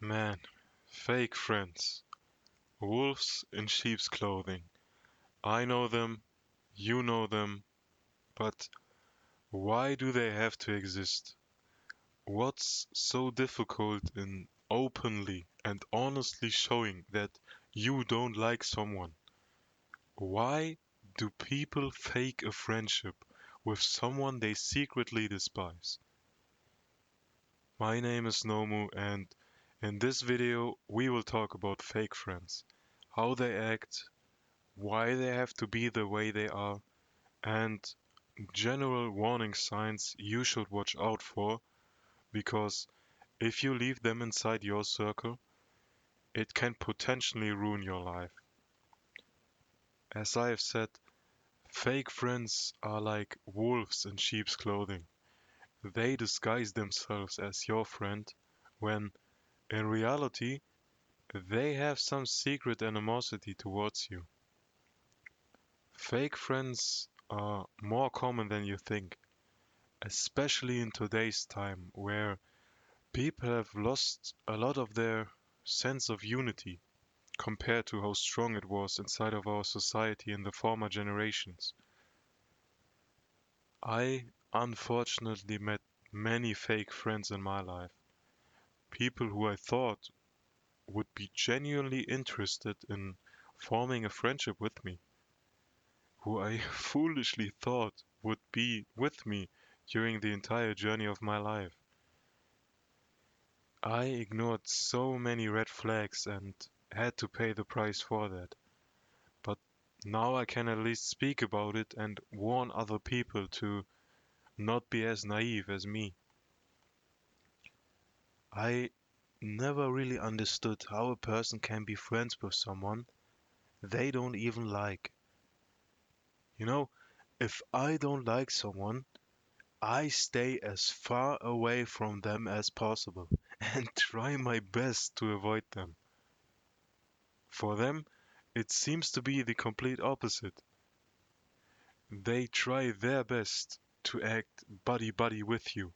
Man, fake friends. Wolves in sheep's clothing. I know them, you know them, but why do they have to exist? What's so difficult in openly and honestly showing that you don't like someone? Why do people fake a friendship with someone they secretly despise? My name is Nomu, and in this video we will talk about fake friends, how they act, why they have to be the way they are, and general warning signs you should watch out for, because if you leave them inside your circle, it can potentially ruin your life. As I have said, fake friends are like wolves in sheep's clothing. They disguise themselves as your friend when, in reality, they have some secret animosity towards you. Fake friends are more common than you think, especially in today's time where people have lost a lot of their sense of unity compared to how strong it was inside of our society in the former generations. I unfortunately met many fake friends in my life, people who I thought would be genuinely interested in forming a friendship with me, who I foolishly thought would be with me during the entire journey of my life. I ignored so many red flags and had to pay the price for that. But now I can at least speak about it and warn other people to not be as naive as me. I never really understood how a person can be friends with someone they don't even like. You know, if I don't like someone, I stay as far away from them as possible and try my best to avoid them. For them, it seems to be the complete opposite. They try their best to act buddy-buddy with you,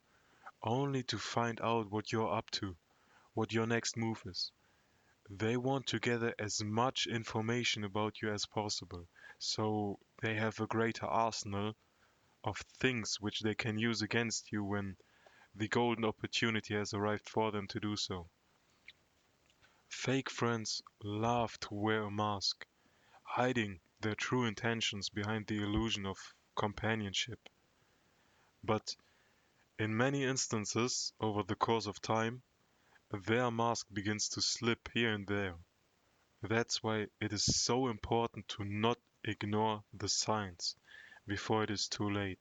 only to find out what you're up to, what your next move is. They want to gather as much information about you as possible, so they have a greater arsenal of things which they can use against you when the golden opportunity has arrived for them to do so. Fake friends love to wear a mask, hiding their true intentions behind the illusion of companionship. But in many instances, over the course of time, their mask begins to slip here and there. That's why it is so important to not ignore the signs before it is too late.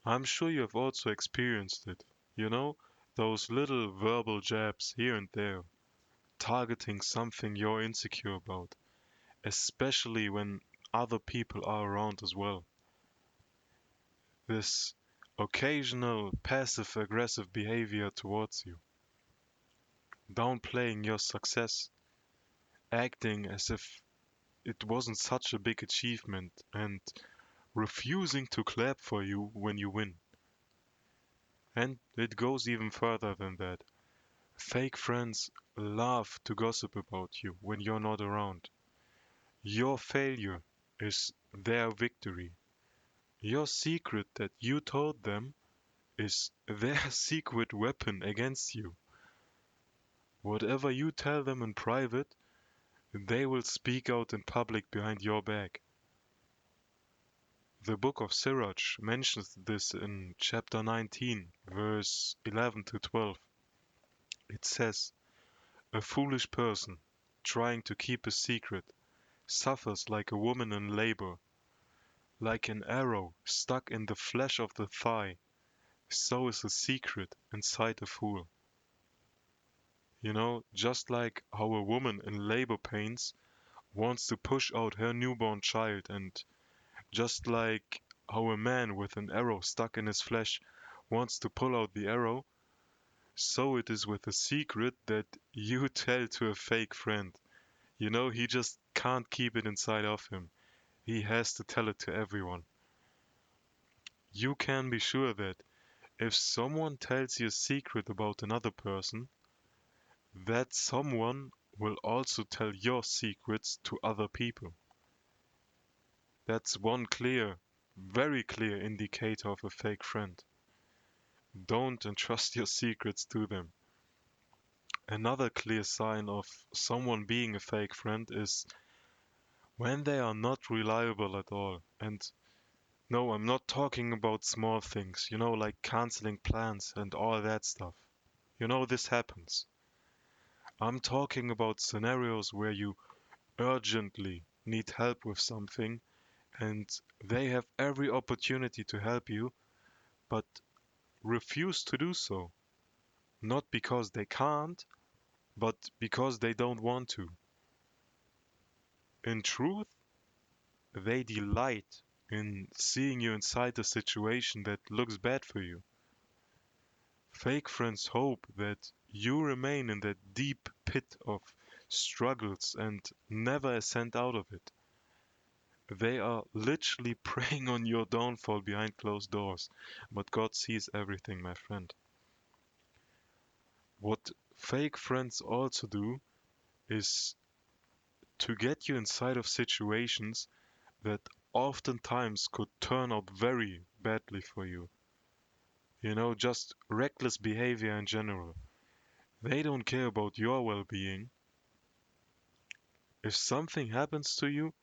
I'm sure you have also experienced it. You know, those little verbal jabs here and there, targeting something you're insecure about, especially when other people are around as well. This occasional passive aggressive behavior towards you, downplaying your success, acting as if it wasn't such a big achievement, and refusing to clap for you when you win. And it goes even further than that. Fake friends love to gossip about you when you're not around. Your failure is their victory. Your secret that you told them is their secret weapon against you. Whatever you tell them in private, they will speak out in public behind your back. The book of Sirach mentions this in chapter 19, verse 11 to 12. It says, "A foolish person, trying to keep a secret, suffers like a woman in labor. Like an arrow stuck in the flesh of the thigh, so is a secret inside a fool." You know, just like how a woman in labor pains wants to push out her newborn child, and just like how a man with an arrow stuck in his flesh wants to pull out the arrow, so it is with a secret that you tell to a fake friend. You know, he just can't keep it inside of him. He has to tell it to everyone. You can be sure that if someone tells you a secret about another person, that someone will also tell your secrets to other people. That's one clear, very clear indicator of a fake friend. Don't entrust your secrets to them. Another clear sign of someone being a fake friend is when they are not reliable at all. And no, I'm not talking about small things, like canceling plans and all that stuff. This happens. I'm talking about scenarios where you urgently need help with something and they have every opportunity to help you, but refuse to do so. Not because they can't, but because they don't want to. In truth, they delight in seeing you inside a situation that looks bad for you. Fake friends hope that you remain in that deep pit of struggles and never ascend out of it. They are literally preying on your downfall behind closed doors, but God sees everything, my friend. What fake friends also do is to get you inside of situations that oftentimes could turn out very badly for you. Just reckless behavior in general. They don't care about your well being. If something happens to you,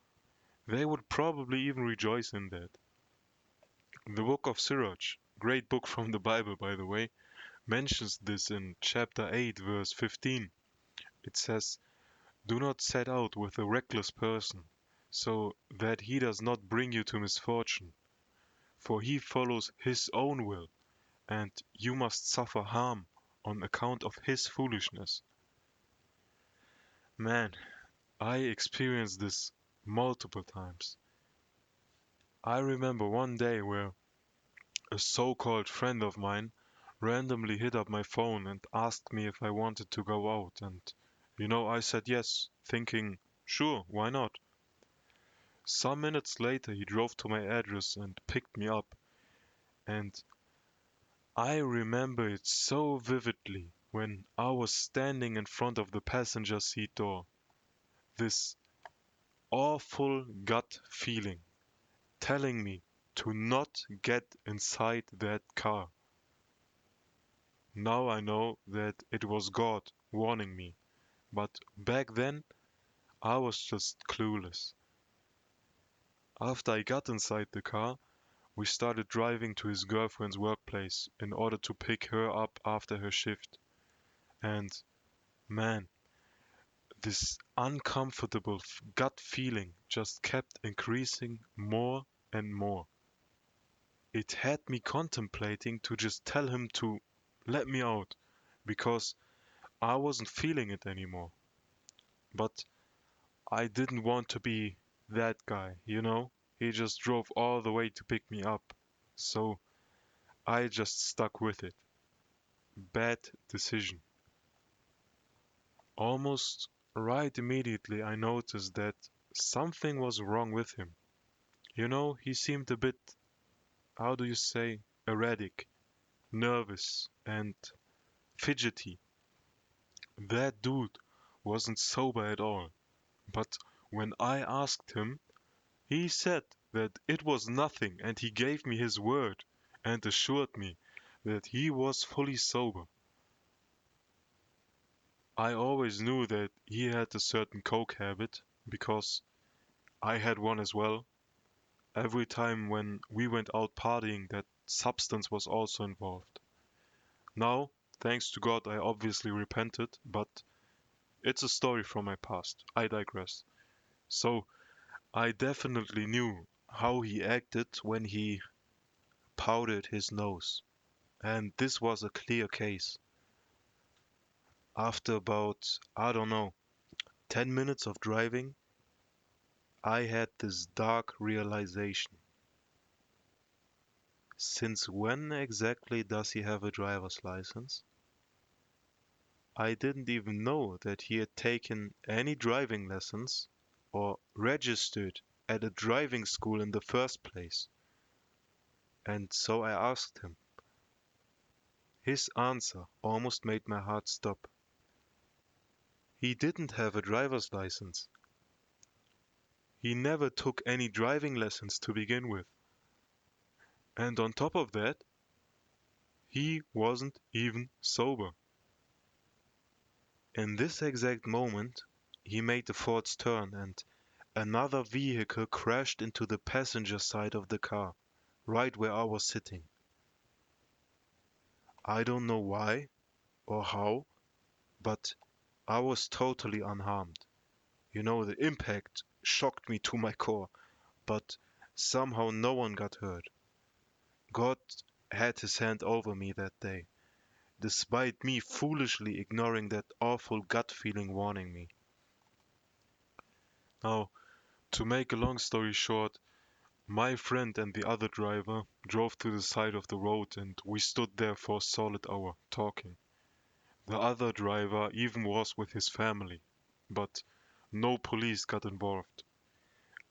they would probably even rejoice in that. The book of Sirach, great book from the Bible, by the way, mentions this in chapter 8, verse 15. It says, "Do not set out with a reckless person, so that he does not bring you to misfortune, for he follows his own will, and you must suffer harm on account of his foolishness." Man, I experienced this multiple times. I remember one day where a so-called friend of mine randomly hit up my phone and asked me if I wanted to go out, and I said yes, thinking, sure, why not? Some minutes later, he drove to my address and picked me up, and I remember it so vividly when I was standing in front of the passenger seat door. This awful gut feeling telling me to not get inside that car. Now I know that it was God warning me, but back then I was just clueless. After I got inside the car, we started driving to his girlfriend's workplace in order to pick her up after her shift. And man, this uncomfortable gut feeling just kept increasing more and more. It had me contemplating to just tell him to let me out because I wasn't feeling it anymore. But I didn't want to be that guy. He just drove all the way to pick me up. So I just stuck with it. Bad decision. Almost right immediately I noticed that something was wrong with him. He seemed a bit, how do you say, erratic, nervous, and fidgety. That dude wasn't sober at all. But when I asked him, he said that it was nothing and he gave me his word and assured me that he was fully sober. I always knew that he had a certain coke habit because I had one as well. Every time when we went out partying, that substance was also involved. Now, thanks to God, I obviously repented, but it's a story from my past. I digress. So, I definitely knew how he acted when he powdered his nose. And this was a clear case. After about, I don't know, 10 minutes of driving, I had this dark realization. Since when exactly does he have a driver's license? I didn't even know that he had taken any driving lessons or registered at a driving school in the first place. And so I asked him. His answer almost made my heart stop. He didn't have a driver's license. He never took any driving lessons to begin with. And on top of that, he wasn't even sober. In this exact moment, he made the Ford's turn and another vehicle crashed into the passenger side of the car, right where I was sitting. I don't know why or how, but I was totally unharmed. You know, the impact shocked me to my core, but somehow no one got hurt. God had his hand over me that day, despite me foolishly ignoring that awful gut feeling warning me. Now, to make a long story short, my friend and the other driver drove to the side of the road and we stood there for a solid hour talking. The other driver even was with his family, but no police got involved.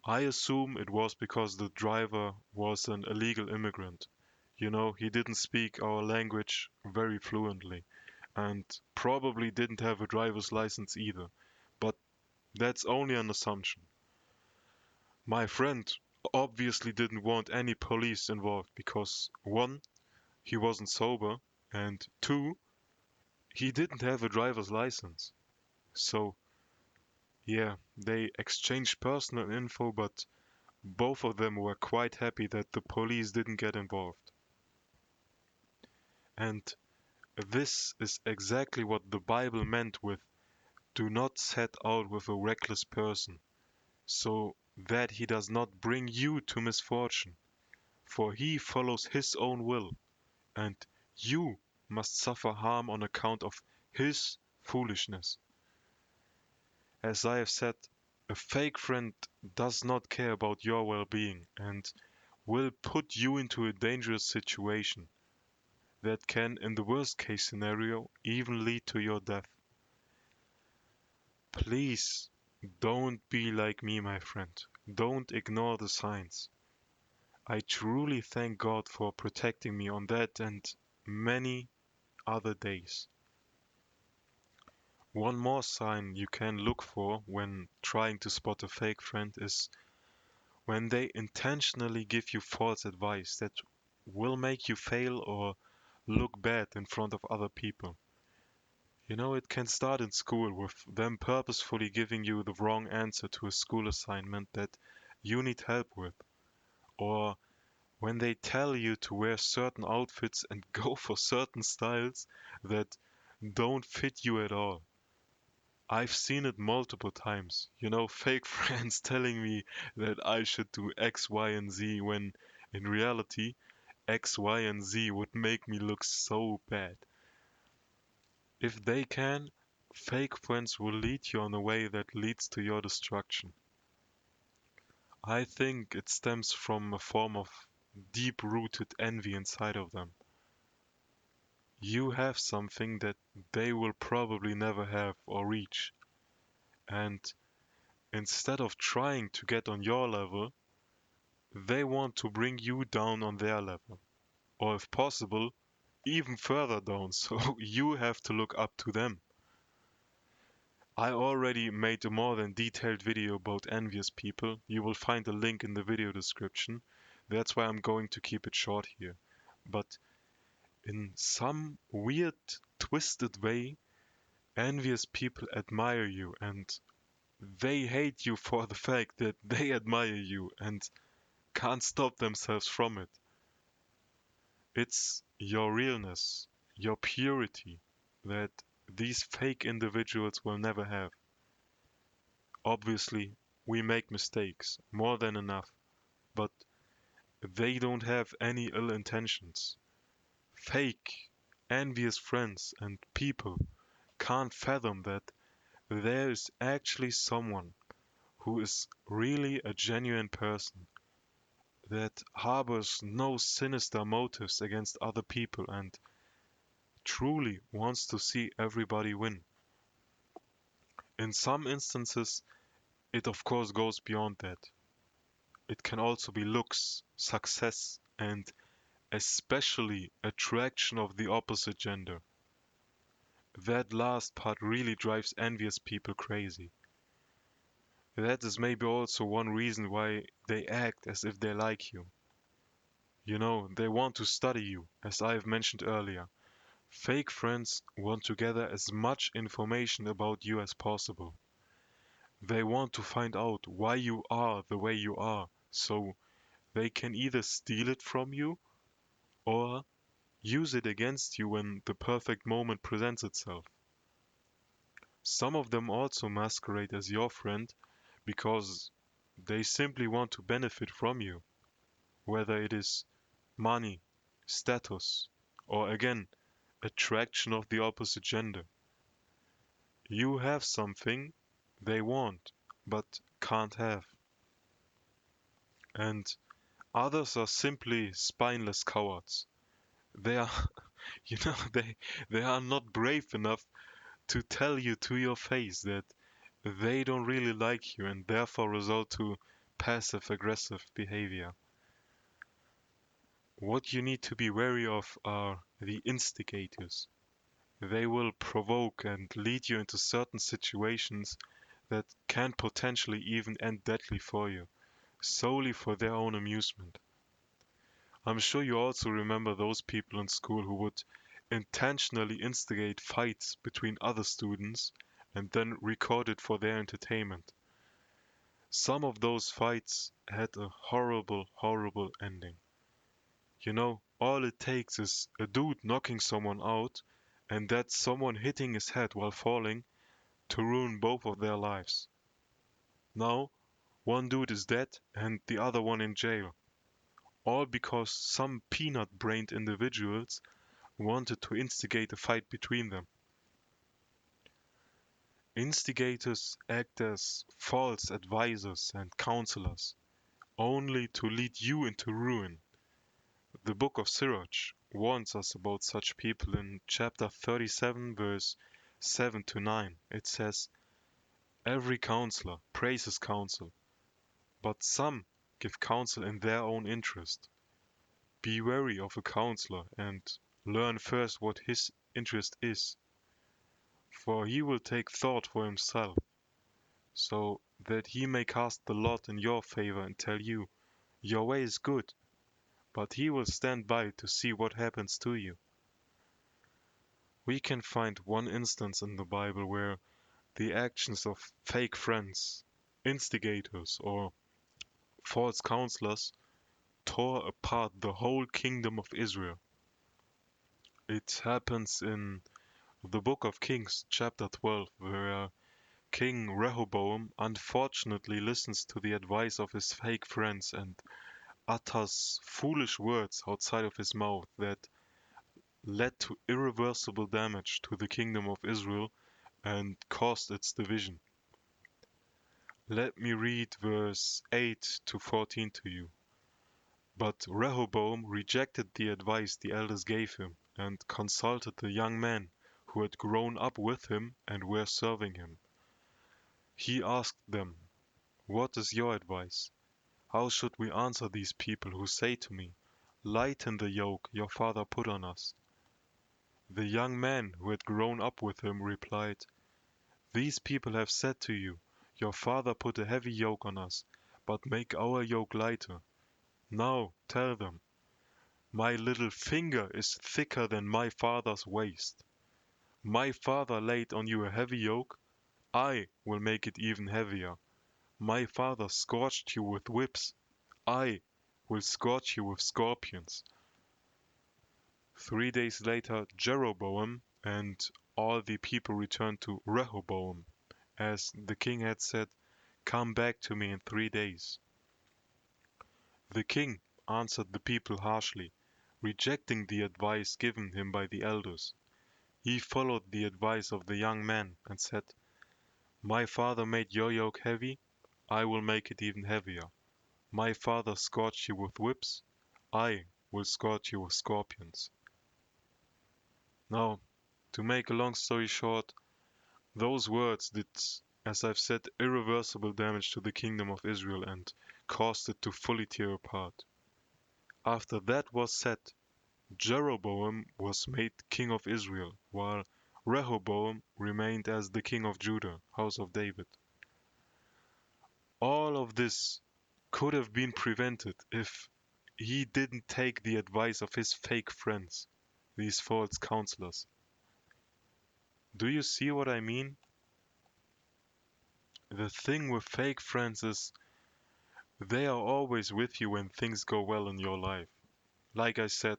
I assume it was because the driver was an illegal immigrant. You know, he didn't speak our language very fluently and probably didn't have a driver's license either. But that's only an assumption. My friend obviously didn't want any police involved because one, he wasn't sober, and two, he didn't have a driver's license. So, yeah, they exchanged personal info, but both of them were quite happy that the police didn't get involved. And this is exactly what the Bible meant with do not set out with a reckless person, so that he does not bring you to misfortune, for he follows his own will, and you must suffer harm on account of his foolishness. As I have said, a fake friend does not care about your well-being and will put you into a dangerous situation that can, in the worst case scenario, even lead to your death. Please don't be like me, my friend. Don't ignore the signs. I truly thank God for protecting me on that and many other days. One more sign you can look for when trying to spot a fake friend is when they intentionally give you false advice that will make you fail or look bad in front of other people. You know, it can start in school with them purposefully giving you the wrong answer to a school assignment that you need help with, or when they tell you to wear certain outfits and go for certain styles that don't fit you at all. I've seen it multiple times. You know, fake friends telling me that I should do X, Y, and Z when in reality, X, Y, and Z would make me look so bad. If they can, fake friends will lead you on a way that leads to your destruction. I think it stems from a form of deep-rooted envy inside of them. You have something that they will probably never have or reach, and instead of trying to get on your level, they want to bring you down on their level, or if possible, even further down, so you have to look up to them. I already made a more than detailed video about envious people. You will find a link in the video description. That's why I'm going to keep it short here. But in some weird, twisted way, envious people admire you and they hate you for the fact that they admire you and can't stop themselves from it. It's your realness, your purity that these fake individuals will never have. Obviously, we make mistakes, more than enough, but they don't have any ill intentions. Fake, envious friends and people can't fathom that there is actually someone who is really a genuine person that harbors no sinister motives against other people and truly wants to see everybody win. In some instances, it of course goes beyond that. It can also be looks, success, and especially attraction of the opposite gender. That last part really drives envious people crazy. That is maybe also one reason why they act as if they like you. You know, they want to study you, as I have mentioned earlier. Fake friends want to gather as much information about you as possible. They want to find out why you are the way you are, so they can either steal it from you or use it against you when the perfect moment presents itself. Some of them also masquerade as your friend because they simply want to benefit from you, whether it is money, status, or again, attraction of the opposite gender. You have something they want, but can't have. And others are simply spineless cowards. They are, you know, they are not brave enough to tell you to your face that they don't really like you and therefore resort to passive aggressive behavior. What you need to be wary of are the instigators. They will provoke and lead you into certain situations that can potentially even end deadly for you, solely for their own amusement. I'm sure you also remember those people in school who would intentionally instigate fights between other students and then record it for their entertainment. Some of those fights had a horrible, horrible ending. You know, all it takes is a dude knocking someone out and that someone hitting his head while falling to ruin both of their lives. Now, one dude is dead and the other one in jail, all because some peanut-brained individuals wanted to instigate a fight between them. Instigators act as false advisors and counselors, only to lead you into ruin. The Book of Sirach warns us about such people in chapter 37, verse 7 to 9. It says, every counselor praises counsel, but some give counsel in their own interest. Be wary of a counselor and learn first what his interest is, for he will take thought for himself, so that he may cast the lot in your favor and tell you, your way is good, but he will stand by to see what happens to you. We can find one instance in the Bible where the actions of fake friends, instigators, or false counselors tore apart the whole kingdom of Israel. It happens in the book of Kings, chapter 12, where King Rehoboam unfortunately listens to the advice of his fake friends and utters foolish words outside of his mouth that led to irreversible damage to the kingdom of Israel and caused its division. Let me read verse 8 to 14 to you. But Rehoboam rejected the advice the elders gave him and consulted the young men who had grown up with him and were serving him. He asked them, what is your advice? How should we answer these people who say to me, lighten the yoke your father put on us? The young man who had grown up with him replied, these people have said to you, your father put a heavy yoke on us, but make our yoke lighter. Now tell them, my little finger is thicker than my father's waist. My father laid on you a heavy yoke, I will make it even heavier. My father scorched you with whips, I will scorch you with scorpions. 3 days later, Jeroboam and all the people returned to Rehoboam, as the king had said, come back to me in 3 days. The king answered the people harshly, rejecting the advice given him by the elders. He followed the advice of the young man and said, my father made your yoke heavy, I will make it even heavier. My father scorched you with whips, I will scorch you with scorpions. Now, to make a long story short, those words did, as I've said, irreversible damage to the kingdom of Israel and caused it to fully tear apart. After that was said, Jeroboam was made king of Israel, while Rehoboam remained as the king of Judah, house of David. All of this could have been prevented if he didn't take the advice of his fake friends, these false counselors. Do you see what I mean? The thing with fake friends is they are always with you when things go well in your life. Like I said,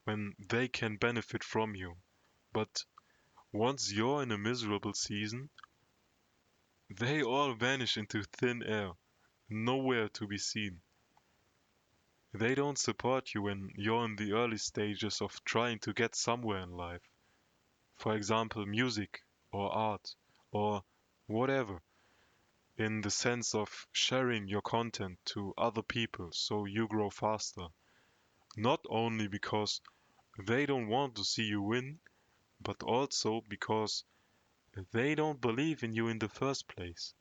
when they can benefit from you. But once you're in a miserable season, they all vanish into thin air, nowhere to be seen. They don't support you when you're in the early stages of trying to get somewhere in life. For example, music or art or whatever, in the sense of sharing your content to other people so you grow faster. Not only because they don't want to see you win, but also because they don't believe in you in the first place.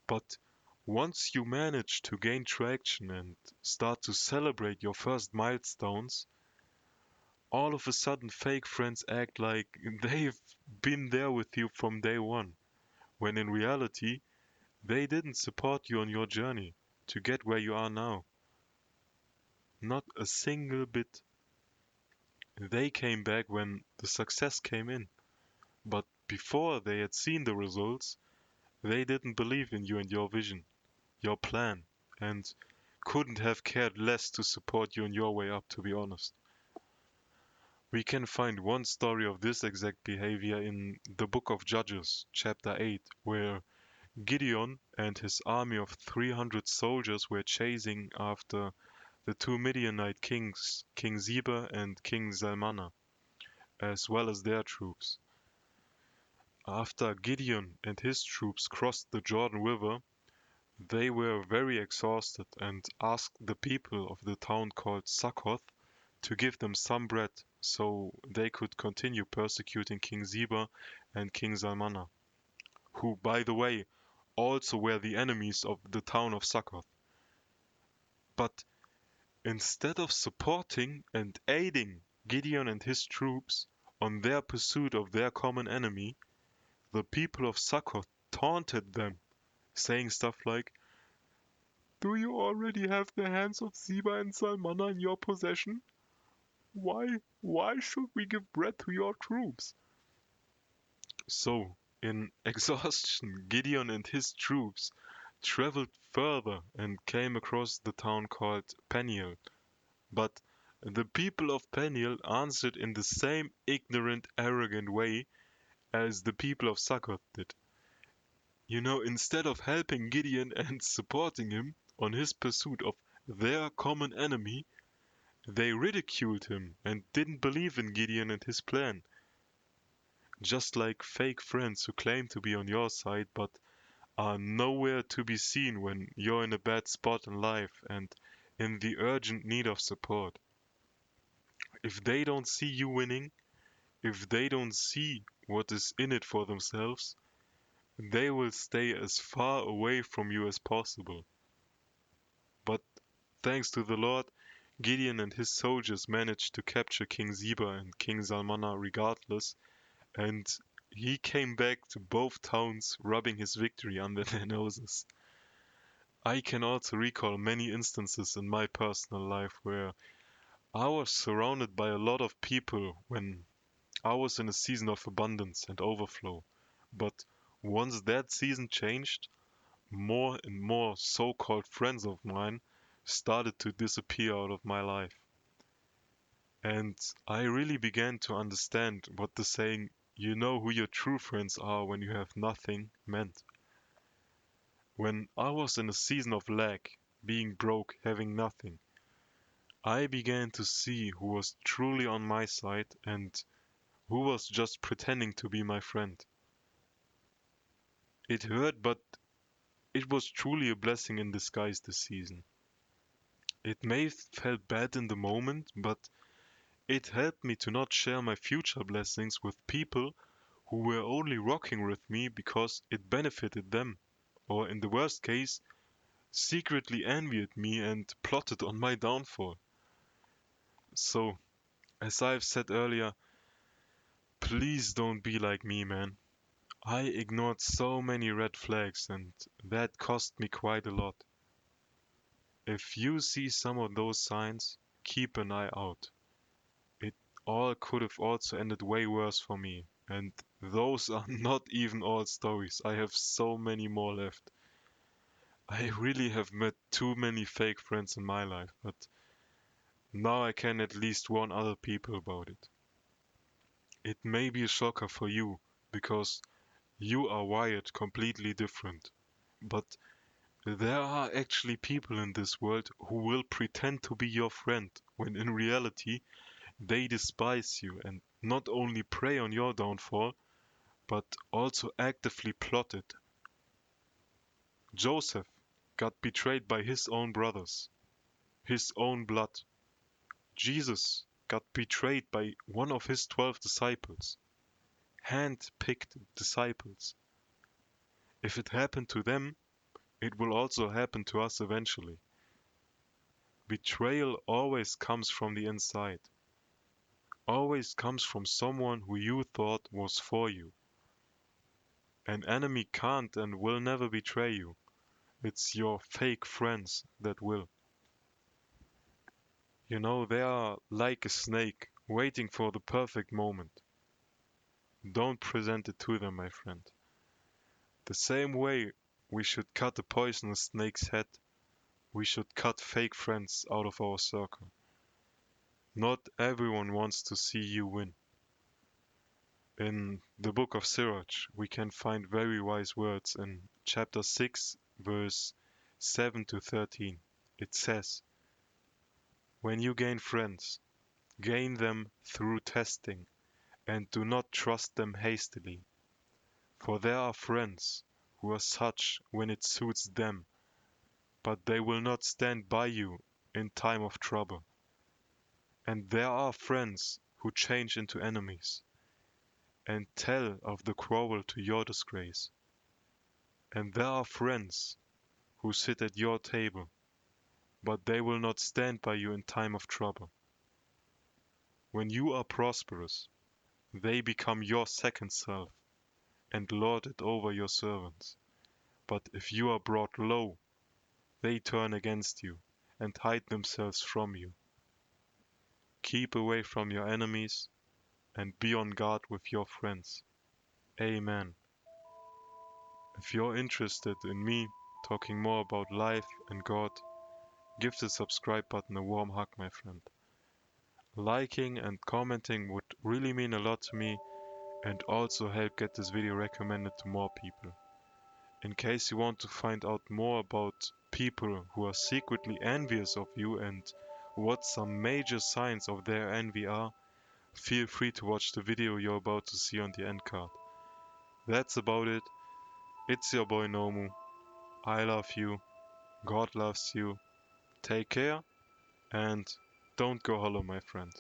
But once you manage to gain traction and start to celebrate your first milestones, all of a sudden fake friends act like they've been there with you from day one, when in reality, they didn't support you on your journey to get where you are now. Not a single bit. They came back when the success came in, but before they had seen the results, they didn't believe in you and your vision, your plan, and couldn't have cared less to support you on your way up, to be honest. We can find one story of this exact behavior in the book of Judges, chapter 8, where Gideon and his army of 300 soldiers were chasing after the two Midianite kings, King Zeba and King Zalmunna, as well as their troops. After Gideon and his troops crossed the Jordan River, they were very exhausted and asked the people of the town called Succoth to give them some bread so they could continue persecuting King Zeba and King Zalmunna, who, by the way, also were the enemies of the town of Succoth. But instead of supporting and aiding Gideon and his troops on their pursuit of their common enemy, the people of Succoth taunted them, saying stuff like, "Do you already have the hands of Zeba and Zalmunna in your possession? Why should we give bread to your troops?" So, in exhaustion, Gideon and his troops traveled further and came across the town called Peniel. But the people of Peniel answered in the same ignorant, arrogant way as the people of Succoth did. Instead of helping Gideon and supporting him on his pursuit of their common enemy, they ridiculed him and didn't believe in Gideon and his plan. Just like fake friends who claim to be on your side but are nowhere to be seen when you're in a bad spot in life and in the urgent need of support. If they don't see you winning, if they don't see what is in it for themselves, they will stay as far away from you as possible. But thanks to the Lord, Gideon and his soldiers managed to capture King Zeba and King Zalmunna regardless, and he came back to both towns rubbing his victory under their noses. I can also recall many instances in my personal life where I was surrounded by a lot of people when I was in a season of abundance and overflow. But once that season changed, more and more so-called friends of mine started to disappear out of my life. And I really began to understand what the saying, "you know who your true friends are when you have nothing," meant. When I was in a season of lack, being broke, having nothing, I began to see who was truly on my side and who was just pretending to be my friend. It hurt, but it was truly a blessing in disguise this season. It may have felt bad in the moment, but it helped me to not share my future blessings with people who were only rocking with me because it benefited them, or in the worst case, secretly envied me and plotted on my downfall. So, as I've said earlier, Please don't be like me, man. I ignored so many red flags and that cost me quite a lot. If you see some of those signs, keep an eye out. It all could have also ended way worse for me. And those are not even all stories. I have so many more left. I really have met too many fake friends in my life, but now I can at least warn other people about it. It may be a shocker for you, because you are wired completely different. But there are actually people in this world who will pretend to be your friend when in reality they despise you and not only prey on your downfall, but also actively plot it. Joseph got betrayed by his own brothers, his own blood. Jesus got betrayed by one of his 12 disciples, hand-picked disciples. If it happened to them, it will also happen to us eventually. Betrayal always comes from the inside, always comes from someone who you thought was for you. An enemy can't and will never betray you. It's your fake friends that will. You know, they are like a snake, waiting for the perfect moment. Don't present it to them, my friend. The same way we should cut a poisonous snake's head, we should cut fake friends out of our circle. Not everyone wants to see you win. In the book of Sirach, we can find very wise words in chapter 6, verse 7 to 13. It says, when you gain friends, gain them through testing, and do not trust them hastily. For there are friends who are such when it suits them, but they will not stand by you in time of trouble. And there are friends who change into enemies, and tell of the quarrel to your disgrace. And there are friends who sit at your table, but they will not stand by you in time of trouble. When you are prosperous, they become your second self and lord it over your servants. But if you are brought low, they turn against you and hide themselves from you. Keep away from your enemies and be on guard with your friends. Amen. If you're interested in me talking more about life and God, give the subscribe button a warm hug, my friend. Liking and commenting would really mean a lot to me and also help get this video recommended to more people. In case you want to find out more about people who are secretly envious of you and what some major signs of their envy are, feel free to watch the video you're about to see on the end card. That's about it. It's your boy Nomu. I love you. God loves you. Take care and don't go hollow, my friend.